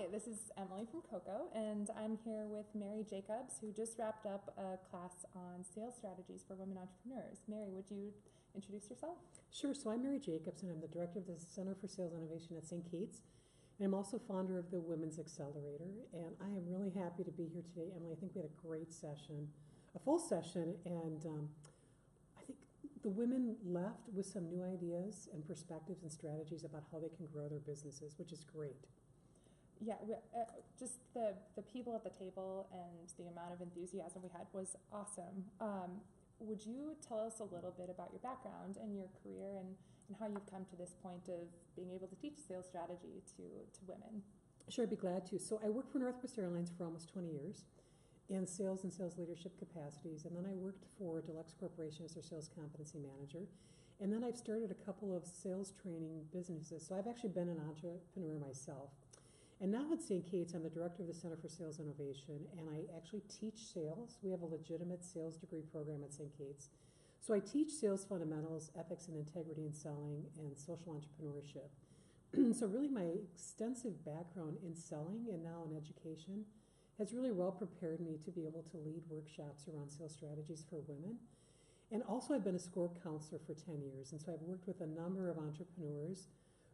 Hi, this is Emily from Coco, and I'm here with Mary Jacobs, who just wrapped up a class on sales strategies for women entrepreneurs. Mary, would you introduce yourself? Sure. So I'm Mary Jacobs, and I'm the director of the Center for Sales Innovation at St. Kate's. And I'm also founder of the Women's Accelerator. And I am really happy to be here today, Emily. I think we had a great session, a full session, and I think the women left with some new ideas and perspectives and strategies about how they can grow their businesses, which is great. Yeah, just the people at the table and the amount of enthusiasm we had was awesome. Would you tell us a little bit about your background and your career and how you've come to this point of being able to teach sales strategy to women? Sure, I'd be glad to. So I worked for Northwest Airlines for almost 20 years in sales and sales leadership capacities, and then I worked for Deluxe Corporation as their sales competency manager. And then I've started a couple of sales training businesses. So I've actually been an entrepreneur myself. And now at St. Kate's, I'm the director of the Center for Sales Innovation, and I actually teach sales. We have a legitimate sales degree program at St. Kate's. So I teach sales fundamentals, ethics and integrity in selling, and social entrepreneurship. So really my extensive background in selling and now in education has really well prepared me to be able to lead workshops around sales strategies for women. And also I've been a SCORE counselor for 10 years, and so I've worked with a number of entrepreneurs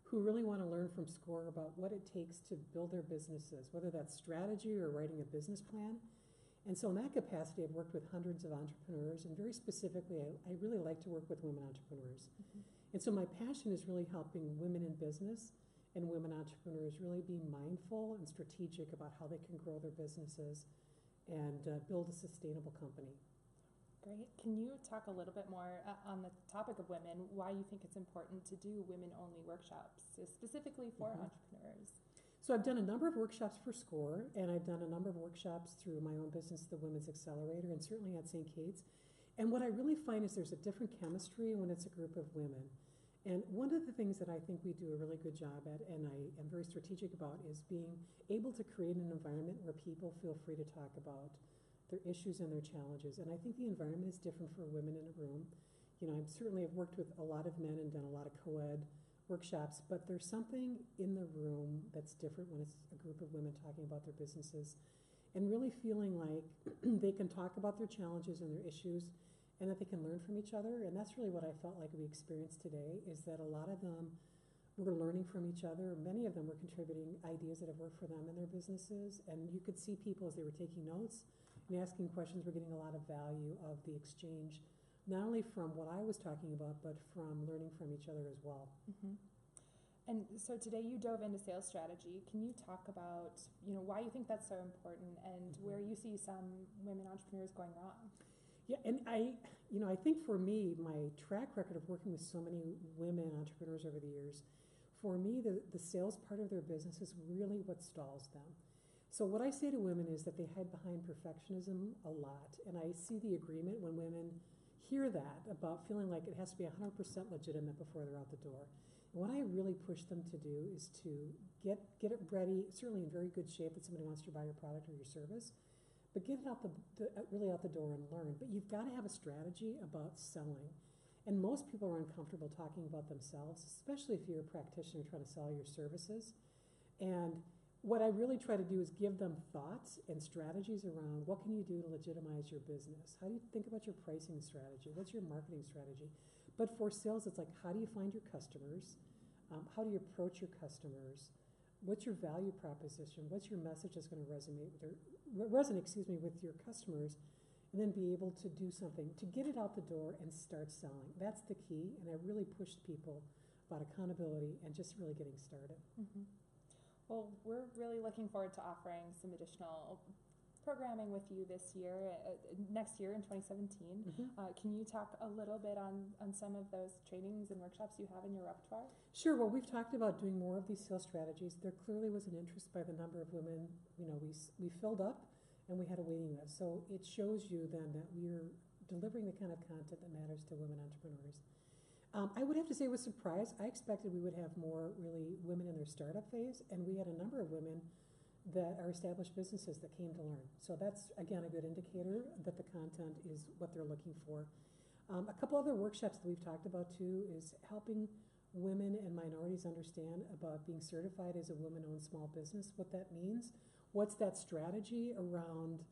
who really want to learn from SCORE about what it takes to build their businesses, whether that's strategy or writing a business plan. And so in that capacity, I've worked with hundreds of entrepreneurs, and very specifically, I really like to work with women entrepreneurs. Mm-hmm. And so my passion is really helping women in business and women entrepreneurs really be mindful and strategic about how they can grow their businesses and build a sustainable company. Great. Can you talk a little bit more on the topic of women, why you think it's important to do women-only workshops, specifically for entrepreneurs? So I've done a number of workshops for SCORE, and I've done a number of workshops through my own business, the Women's Accelerator, and certainly at St. Kate's. And what I really find is there's a different chemistry when it's a group of women. And one of the things that I think we do a really good job at, and I am very strategic about, is being able to create an environment where people feel free to talk about their issues and their challenges. And I think the environment is different for women in a room. You know, I certainly have worked with a lot of men and done a lot of co-ed workshops, but there's something in the room that's different when it's a group of women talking about their businesses and really feeling like they can talk about their challenges and their issues and that they can learn from each other. And that's really what I felt like we experienced today, is that a lot of them were learning from each other. Many of them were contributing ideas that have worked for them in their businesses, and you could see people as they were taking notes and asking questions were getting a lot of value of the exchange, not only from what I was talking about, but from learning from each other as well. Mm-hmm. And so today you dove into sales strategy. Can you talk about, why you think that's so important and where you see some women entrepreneurs going wrong? Yeah, and I think for me, my track record of working with so many women entrepreneurs over the years, for me, the sales part of their business is really what stalls them. So what I say to women is that they hide behind perfectionism a lot, and I see the agreement when women hear that about feeling like it has to be 100% legitimate before they're out the door. And what I really push them to do is to get it ready, certainly in very good shape that somebody wants to buy your product or your service, but get it out really out the door and learn. But you've got to have a strategy about selling. And most people are uncomfortable talking about themselves, especially if you're a practitioner trying to sell your services. And what I really try to do is give them thoughts and strategies around what can you do to legitimize your business? How do you think about your pricing strategy? What's your marketing strategy? But for sales, it's like, how do you find your customers? How do you approach your customers? What's your value proposition? What's your message that's going to resonate with your customers? And then be able to do something to get it out the door and start selling. That's the key. And I really pushed people about accountability and just really getting started. Mm-hmm. Well, we're really looking forward to offering some additional programming with you this year, next year in 2017. Mm-hmm. Can you talk a little bit on some of those trainings and workshops you have in your repertoire? Sure. Well, we've talked about doing more of these sales strategies. There clearly was an interest by the number of women. We filled up and we had a waiting list. So it shows you then that we're delivering the kind of content that matters to women entrepreneurs. I would have to say I was surprised. I expected we would have more really women in their startup phase, and we had a number of women that are established businesses that came to learn. So that's, again, a good indicator that the content is what they're looking for. A couple other workshops that we've talked about, too, is helping women and minorities understand about being certified as a woman-owned small business, what that means, what's that strategy around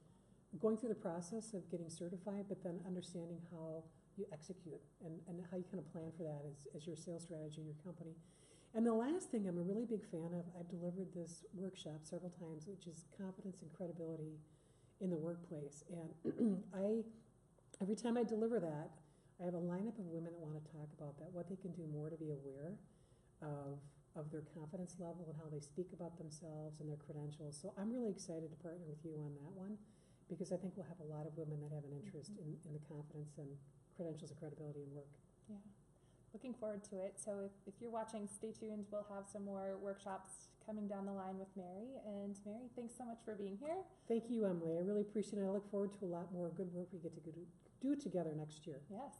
going through the process of getting certified, but then understanding how you execute and how you kind of plan for that as your sales strategy in your company. And the last thing I'm a really big fan of, I've delivered this workshop several times, which is confidence and credibility in the workplace. And every time I deliver that, I have a lineup of women that want to talk about that, what they can do more to be aware of their confidence level and how they speak about themselves and their credentials. So I'm really excited to partner with you on that one, because I think we'll have a lot of women that have an interest in the confidence and credentials and credibility in work. Yeah. Looking forward to it. So if you're watching, stay tuned. We'll have some more workshops coming down the line with Mary. And Mary, thanks so much for being here. Thank you, Emily. I really appreciate it. I look forward to a lot more good work we get to do together next year. Yes.